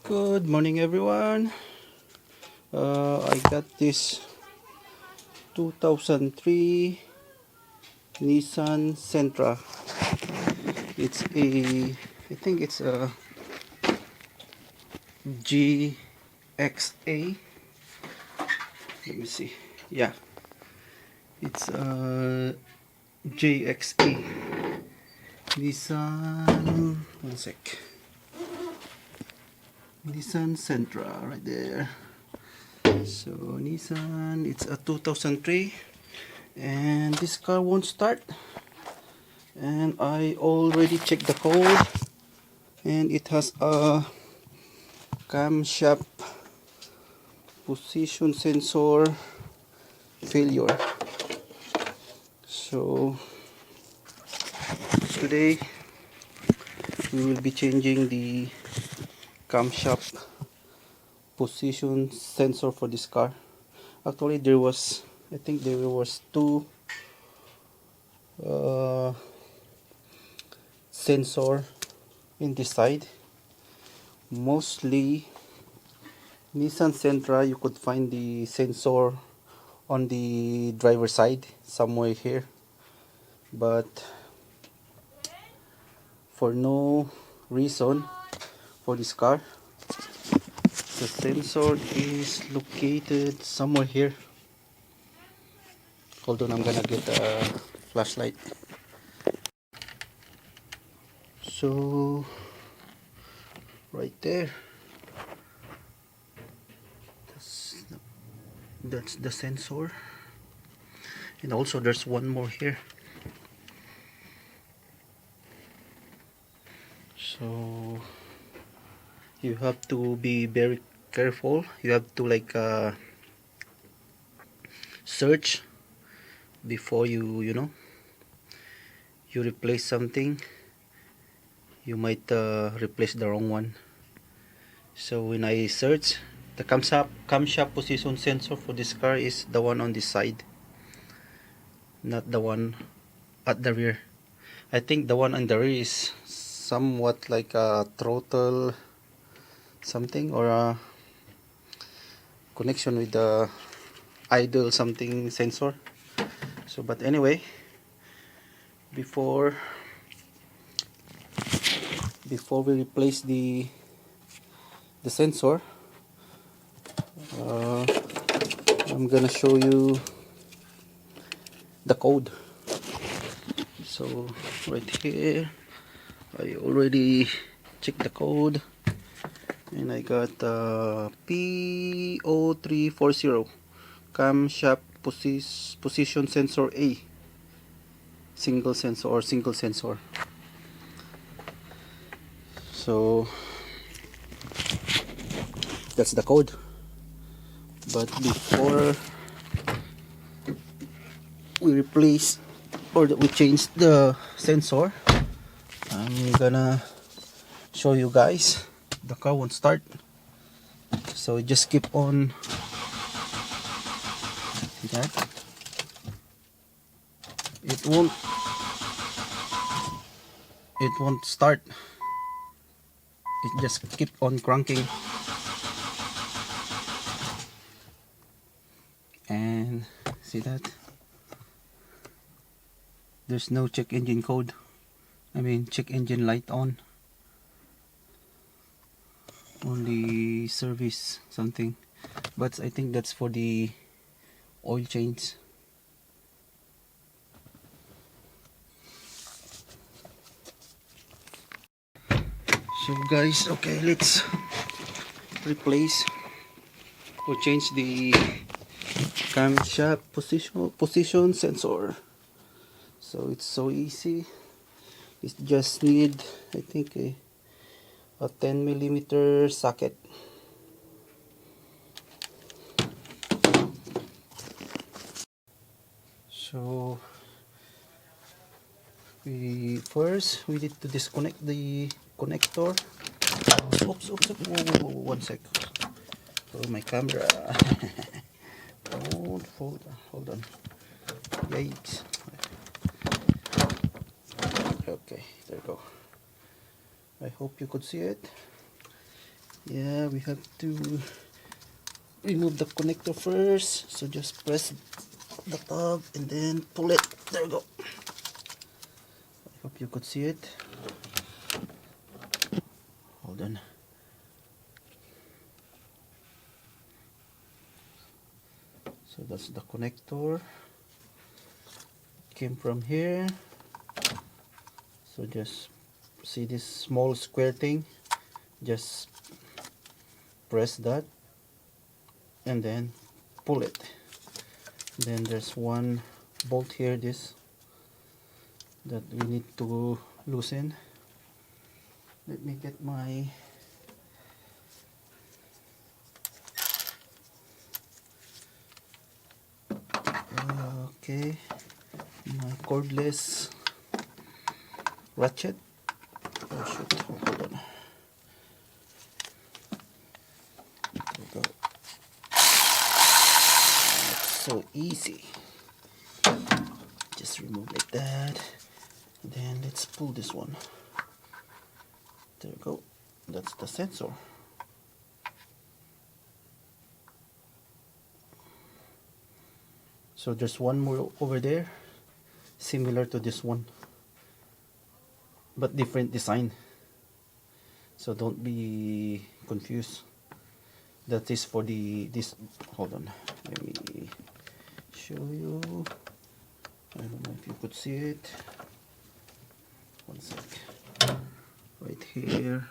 Good morning, everyone. I got this 2003 Nissan Sentra. I think it's a GXA. Let me see. Yeah, it's a GXE. Nissan. One sec. Nissan Sentra, right there. So Nissan, it's a 2003, and this car won't start. And I already checked the code, and it has a camshaft position sensor failure. So today we will be changing the camshaft position sensor for this car. Actually, I think there was two sensor in this side. Mostly Nissan Sentra, you could find the sensor on the driver side somewhere here, but for no reason for this car, the sensor is located somewhere here. Hold on, I'm gonna get a flashlight. So right there, that's the sensor, and also there's one more here. So you have to be very careful. You have to search before you replace something. You might replace the wrong one. So when I search, the camshaft position sensor for this car is the one on this side, not the one at the rear. I think the one on the rear is somewhat like a throttle something, or a connection with the idle something sensor. So but anyway, before we replace the sensor, I'm gonna show you the code. So right here, I already checked the code, and I got P0340 camshaft position sensor A, single sensor. So that's the code. But before we replace or we change the sensor, I'm gonna show you guys. The car won't start, so just keep on. See that? It won't start. It just keep on cranking, and see that there's no check engine code. I mean check engine light on, only service something, but I think that's for the oil change. So guys, okay, let's replace or change the camshaft position sensor. So it's so easy. It just need, I think, a 10mm socket. So we need to disconnect the connector. Oops. Whoa, 1 sec. Oh, my camera. Hold on. Yikes. Okay, there you go. I hope you could see it. Yeah, we have to remove the connector first, so just press the tab and then pull it. There we go. I hope you could see it. Hold on. So that's the connector. Came from here. So just see this small square thing, just press that and then pull it. Then there's one bolt here, this that we need to loosen. Let me get my my cordless ratchet. Oh shoot, hold on. There we go. That's so easy. Just remove like that. Then let's pull this one. There we go. That's the sensor. So there's one more over there, similar to this one, but different design. So don't be confused. That is for this. Hold on, let me show you. I don't know if you could see it. One sec. Right here,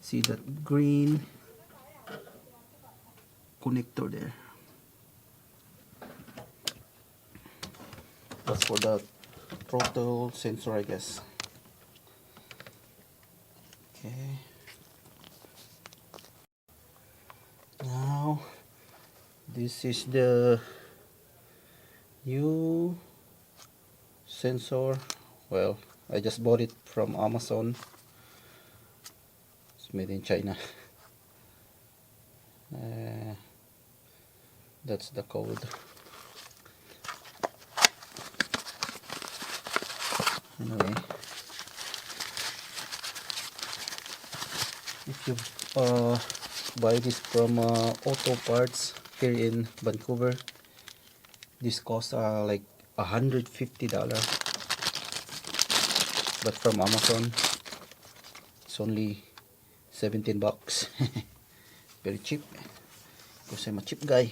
see that green connector there? That's for the throttle sensor, I guess. Okay. Now, this is the new sensor. Well, I just bought it from Amazon. It's made in China. That's the code. Anyway, if you buy this from auto parts here in Vancouver, this costs like $150, but from Amazon it's only 17 bucks. Very cheap, because I'm a cheap guy.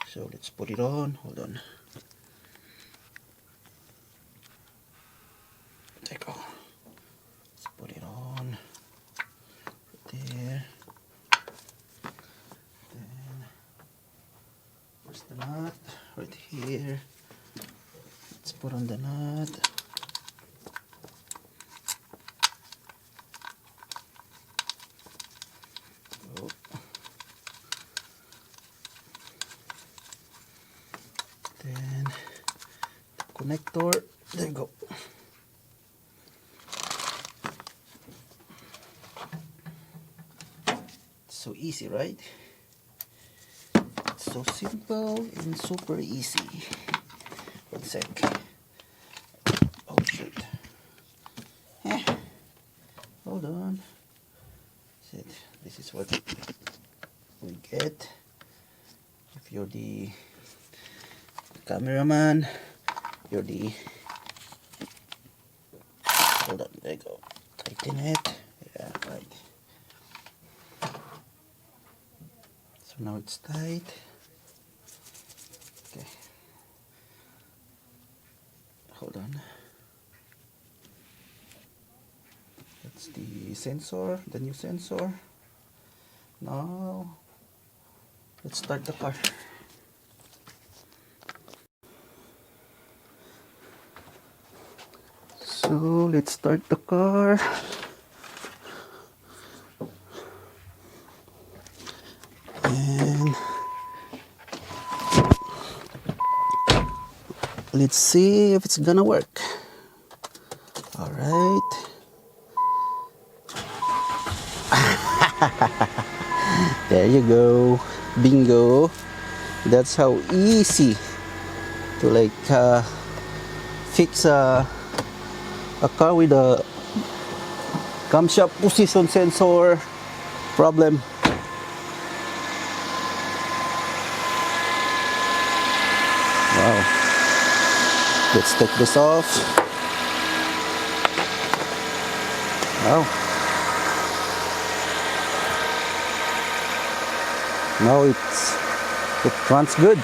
So let's put it on. Hold on. There you go. Let's put it on right there. Then where's the nut? Right here. Let's put on the nut. Oh. Then the connector. There you go. So easy, right? It's so simple and super easy. One sec. Oh shoot. Hold on. This is what we get if you're the cameraman. You're the. Hold on. There you go. Tighten it. Yeah, right. Now it's tight. Okay. Hold on. That's the sensor, the new sensor. Now let's start the car. So let's start the car. Let's see if it's gonna work. All right. There you go. Bingo. That's how easy to like fix a car with a camshaft position sensor problem. Wow. Let's take this off. Wow. Now it runs good.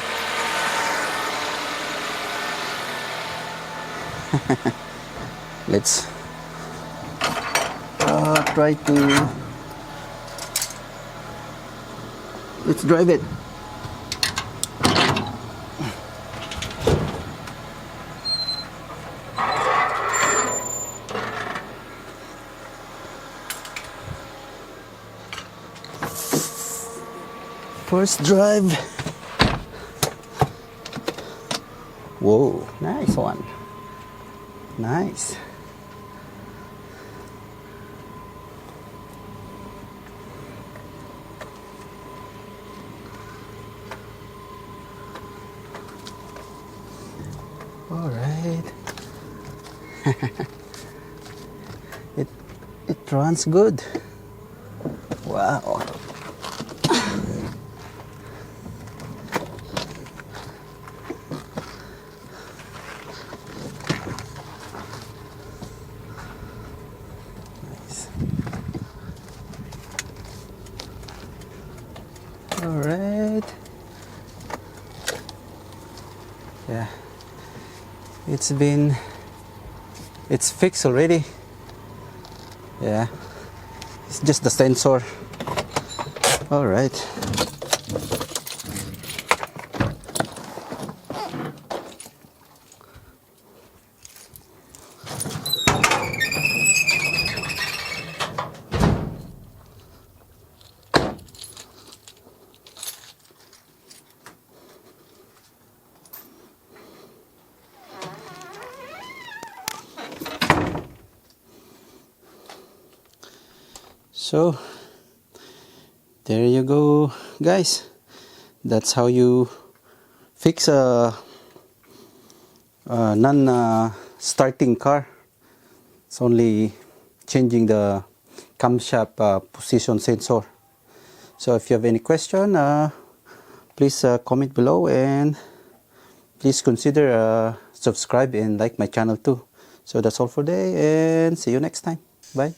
Let's try to let's drive it. First drive. Whoa, nice one. Nice. All right. it runs good. Wow. All right. Yeah. It's fixed already. Yeah. It's just the sensor. All right. So there you go, guys. That's how you fix a non-starting car. It's only changing the camshaft position sensor. So if you have any question, please comment below, and please consider subscribe and like my channel too. So that's all for today, and see you next time. Bye.